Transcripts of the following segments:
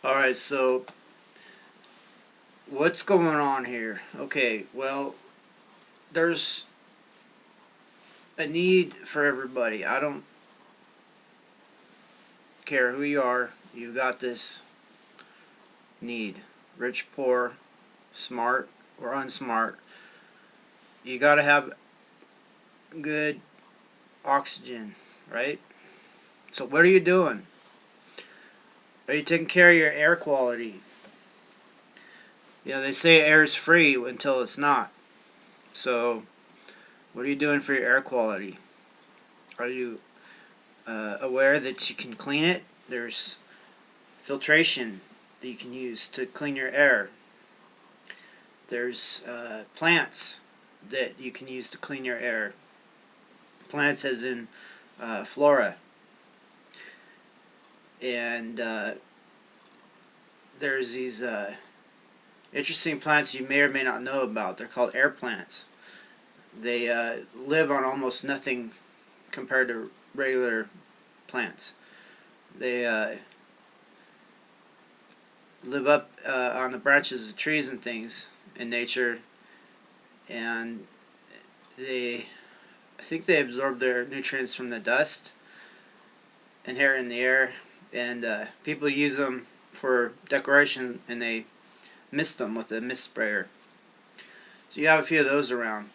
Alright, so what's going on here? Okay, well, there's a need for everybody. I don't care who you are, you got this need. Rich, poor, smart, or unsmart. You gotta have good oxygen, right? So what are you doing? Are you taking care of your air quality? You know, they say air is free until it's not. So, what are you doing for your air quality? Are you aware that you can clean it? There's filtration that you can use to clean your air. There's plants that you can use to clean your air. Plants as in flora. And there's these interesting plants you may or may not know about. They're called air plants. They live on almost nothing compared to regular plants. They live up on the branches of trees and things in nature, and I think they absorb their nutrients from the dust and air in the air, and people use them for decoration, and they mist them with a mist sprayer. So you have a few of those around.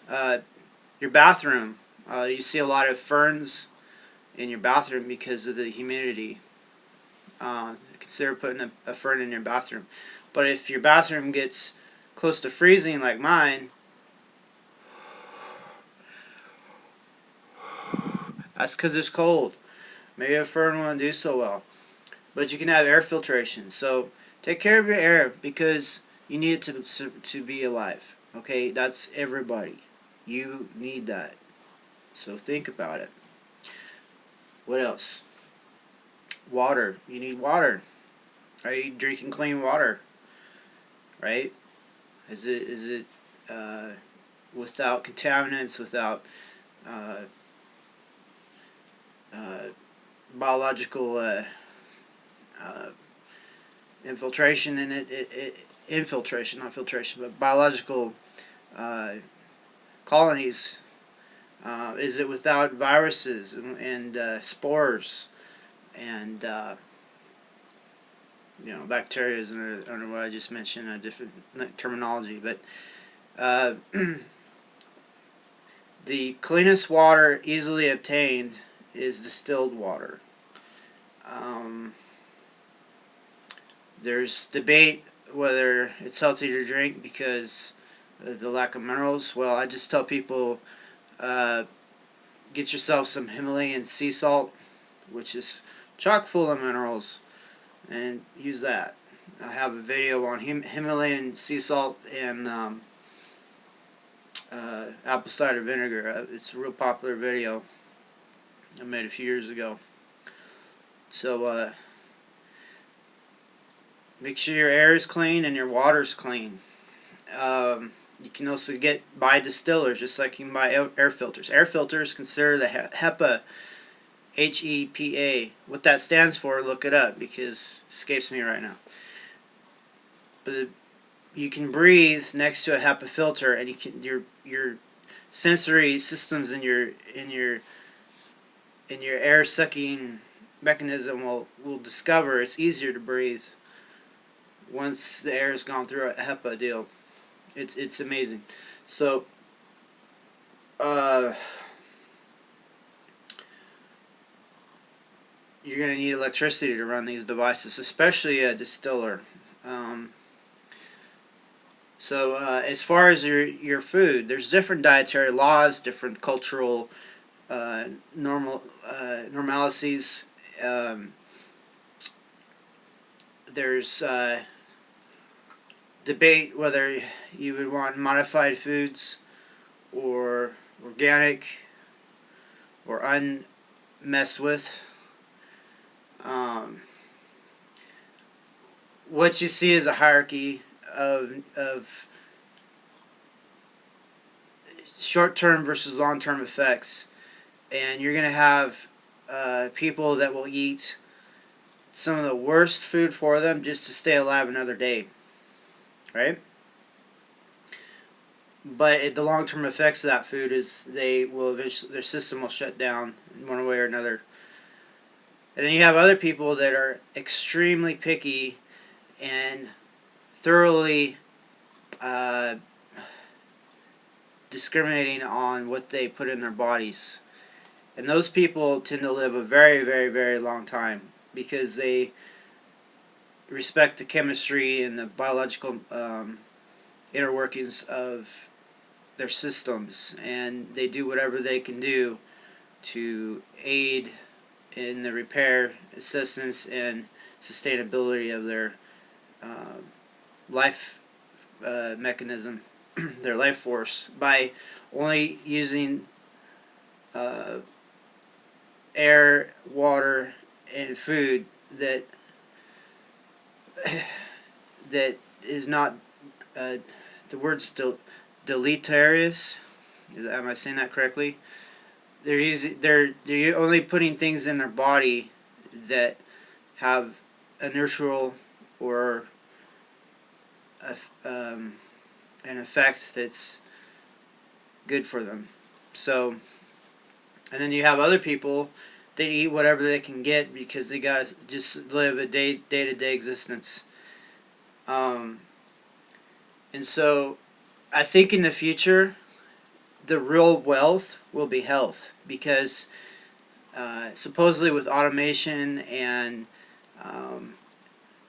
Your bathroom, you see a lot of ferns in your bathroom because of the humidity. Consider putting a fern in your bathroom. But if your bathroom gets close to freezing like mine, that's because it's cold. Maybe a fern won't do so well. But you can have air filtration. So take care of your air because you need it to be alive. Okay, that's everybody. You need that. So think about it. What else? Water. You need water. Are you drinking clean water? Right? Is it without contaminants, without uh, uh, biological infiltration in it? Infiltration, not filtration, but biological colonies. Is it without viruses and spores and bacteria? Is under what I just mentioned, a different terminology, but the cleanest water easily obtained is distilled water. Um, there's debate whether it's healthy to drink because of the lack of minerals. Well, I just tell people, get yourself some Himalayan sea salt, which is chock full of minerals, and use that. I have a video on Himalayan sea salt and apple cider vinegar. It's a real popular video I made a few years ago. So make sure your air is clean and your water's clean. You can also buy distillers, just like you can buy air filters. Air filters consider the HEPA, HEPA. What that stands for, look it up because it escapes me right now. But you can breathe next to a HEPA filter, and your sensory systems in your air sucking mechanism will discover it's easier to breathe once the air has gone through a HEPA deal. It's amazing. So you're going to need electricity to run these devices, especially a distiller. So as far as your food, there's different dietary laws, different cultural normalities. There's debate whether you would want modified foods or organic or unmessed with. What you see is a hierarchy of short-term versus long-term effects, and you're going to have people that will eat some of the worst food for them just to stay alive another day, right? But the long-term effects of that food is they will eventually, their system will shut down in one way or another. And then you have other people that are extremely picky and thoroughly discriminating on what they put in their bodies. And those people tend to live a very, very, very long time because they respect the chemistry and the biological inner workings of their systems, and they do whatever they can do to aid in the repair, assistance, and sustainability of their life mechanism, their life force, by only using air, water, and food that is not the word's deleterious. Am I saying that correctly? They're only putting things in their body that have a neutral or an effect that's good for them. So, and then you have other people that eat whatever they can get because they gotta just live a day-to-day existence. And so I think in the future the real wealth will be health, because supposedly with automation and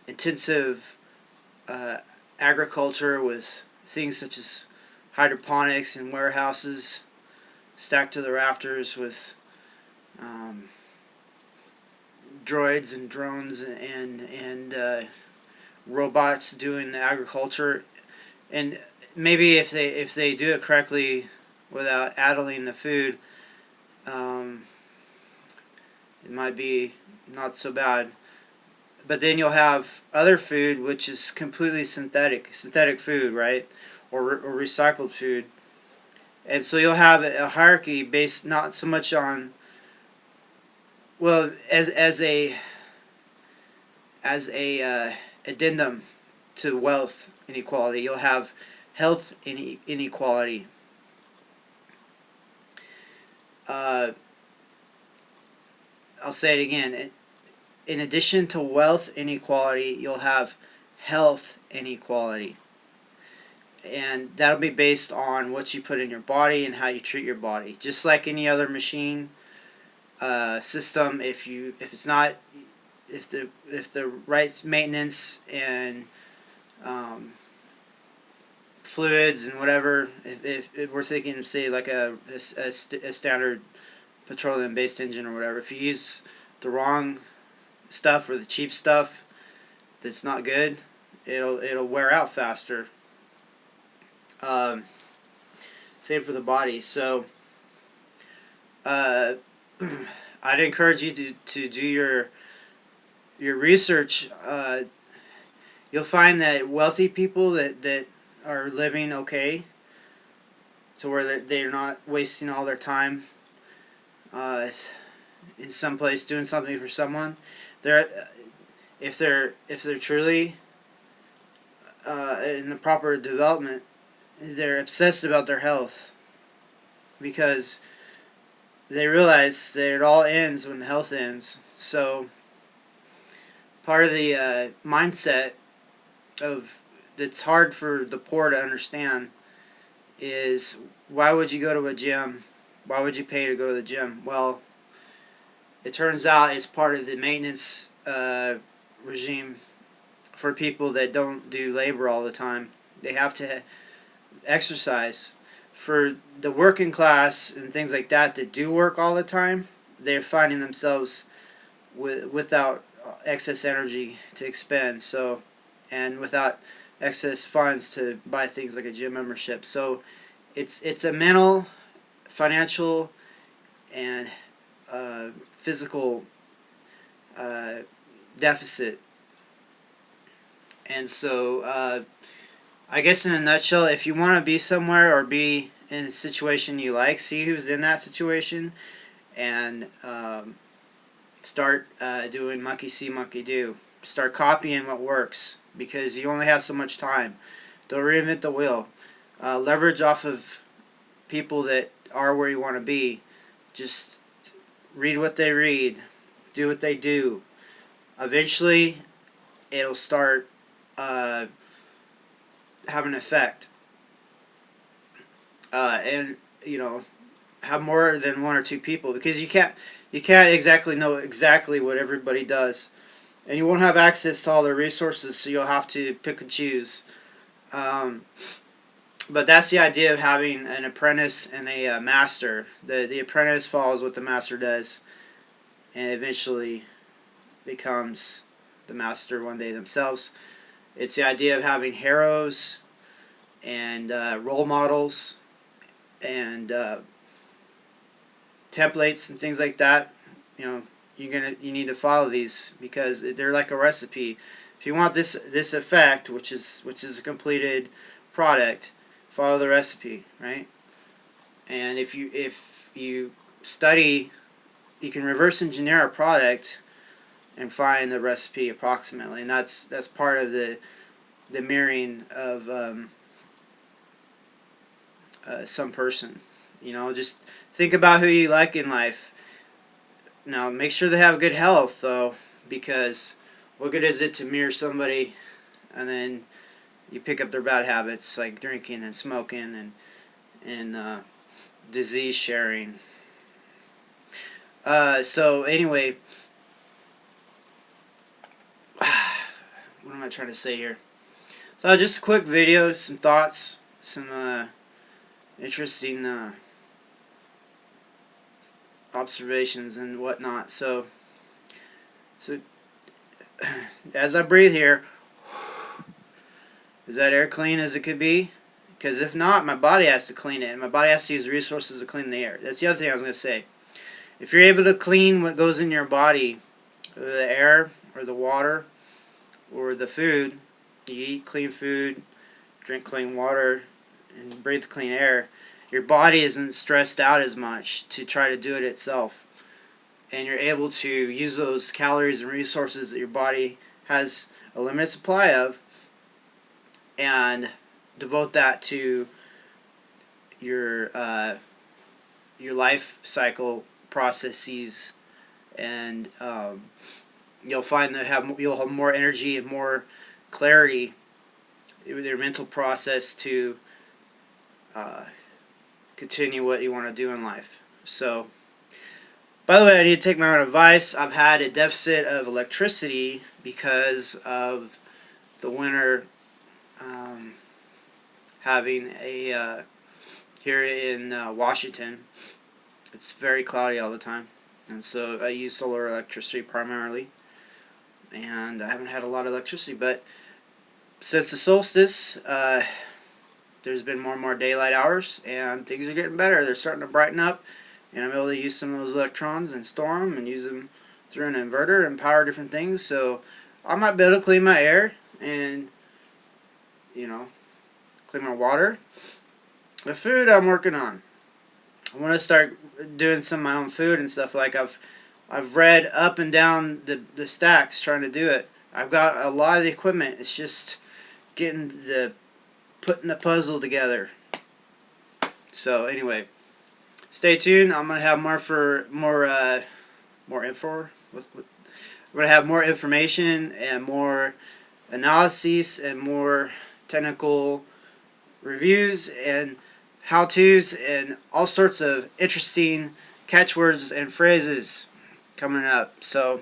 intensive agriculture with things such as hydroponics and warehouses stacked to the rafters with droids and drones and robots doing the agriculture, and maybe if they do it correctly without addling the food, it might be not so bad. But then you'll have other food which is completely synthetic food, right, or recycled food, and so you'll have a hierarchy based not so much on, well, as a addendum to wealth inequality, you'll have health inequality. I'll say it again. In addition to wealth inequality, you'll have health inequality. And that'll be based on what you put in your body and how you treat your body. Just like any other machine system, if the right maintenance and fluids and whatever, if we're thinking, say, like a standard petroleum-based engine or whatever, if you use the wrong stuff or the cheap stuff that's not good, it'll wear out faster. Same for the body. So I'd encourage you to do your research. You'll find that wealthy people that are living okay, to where they're not wasting all their time in some place doing something for someone. If they're truly in the proper development, they're obsessed about their health, because they realize that it all ends when health ends. So part of the mindset of that's hard for the poor to understand is, why would you go to a gym? Why would you pay to go to the gym? Well, it turns out it's part of the maintenance regime for people that don't do labor all the time. They have to exercise. For the working class and things like that do work all the time, they're finding themselves without excess energy to expend, so, and without excess funds to buy things like a gym membership. So it's a mental, financial, and physical deficit. And so I guess in a nutshell, if you want to be somewhere or be in a situation you like, see who's in that situation, and Start doing monkey see, monkey do. Start copying what works, because you only have so much time. Don't reinvent the wheel. Leverage off of people that are where you want to be. Just read what they read. Do what they do. Eventually, it'll start having an effect. And, you know, have more than one or two people, because you can't exactly know exactly what everybody does, and you won't have access to all their resources, so you'll have to pick and choose. But that's the idea of having an apprentice and a master. The apprentice follows what the master does, and eventually becomes the master one day themselves. It's the idea of having heroes and role models and templates and things like that. You know, you need to follow these, because they're like a recipe. If you want this effect, which is a completed product, follow the recipe, right? And if you study, you can reverse engineer a product and find the recipe approximately, and that's part of the mirroring of some person. You know, just think about who you like in life. Now, make sure they have good health, though, because what good is it to mirror somebody and then you pick up their bad habits, like drinking and smoking and disease sharing. So anyway, what am I trying to say here? So just a quick video, some thoughts, some interesting observations and whatnot. So as I breathe here, is that air clean as it could be? Because if not, my body has to clean it, and my body has to use resources to clean the air. That's the other thing I was going to say. If you're able to clean what goes in your body, the air or the water or the food, you eat clean food, drink clean water, and breathe clean air, your body isn't stressed out as much to try to do it itself. And you're able to use those calories and resources that your body has a limited supply of and devote that to your life cycle processes, and you'll find that you'll have more energy and more clarity with your mental process to continue what you want to do in life. So, by the way, I need to take my own advice. I've had a deficit of electricity because of the winter having a here in Washington. It's very cloudy all the time, and so I use solar electricity primarily, and I haven't had a lot of electricity. But since the solstice, there's been more and more daylight hours, and things are getting better. They're starting to brighten up, and I'm able to use some of those electrons and store them and use them through an inverter and power different things. So I might be able to clean my air and, you know, clean my water. The food I'm working on. I want to start doing some of my own food and stuff. Like I've read up and down the stacks trying to do it. I've got a lot of the equipment. It's just putting the puzzle together. So anyway, stay tuned. I'm gonna have more info. I'm gonna have more information and more analyses and more technical reviews and how-tos and all sorts of interesting catchwords and phrases coming up. So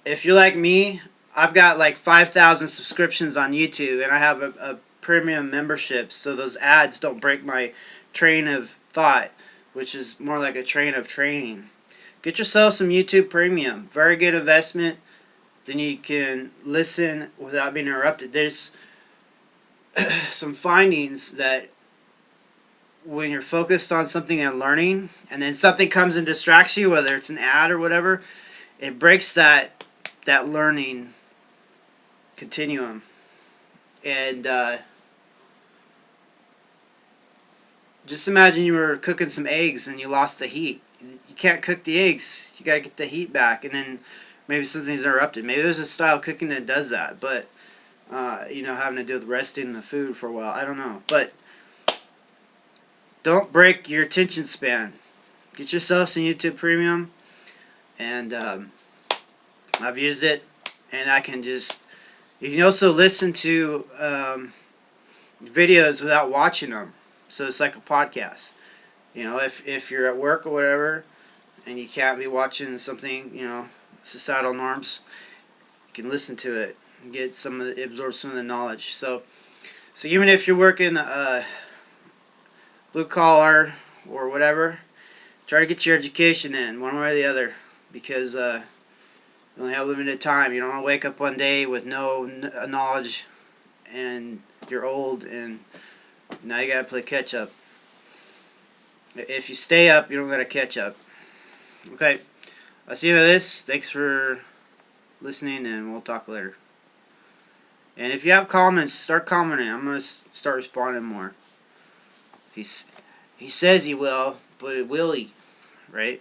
if you're like me, I've got like 5,000 subscriptions on YouTube, and I have a premium membership, so those ads don't break my train of thought, which is more like a train of training. Get yourself some YouTube Premium. Very good investment. Then you can listen without being interrupted. There's some findings that when you're focused on something and learning, and then something comes and distracts you, whether it's an ad or whatever, it breaks that learning continuum. And just imagine you were cooking some eggs and you lost the heat. you can't cook the eggs. You gotta get the heat back, and then maybe something's interrupted. Maybe there's a style of cooking that does that, but having to do with resting the food for a while. I don't know, but don't break your attention span. Get yourself some YouTube Premium, and I've used it, and I can just. You can also listen to videos without watching them, so it's like a podcast. If you're at work or whatever, and you can't be watching something, societal norms, you can listen to it and absorb some of the knowledge. So even if you're working blue collar or whatever, try to get your education in one way or the other, because you only have limited time. You don't want to wake up one day with no knowledge, and you're old, and now you gotta play catch up. If you stay up, you don't gotta catch up. Okay, that's the end of this. Thanks for listening, and we'll talk later. And if you have comments, start commenting. I'm gonna start responding more. He says he will, but will he? Right?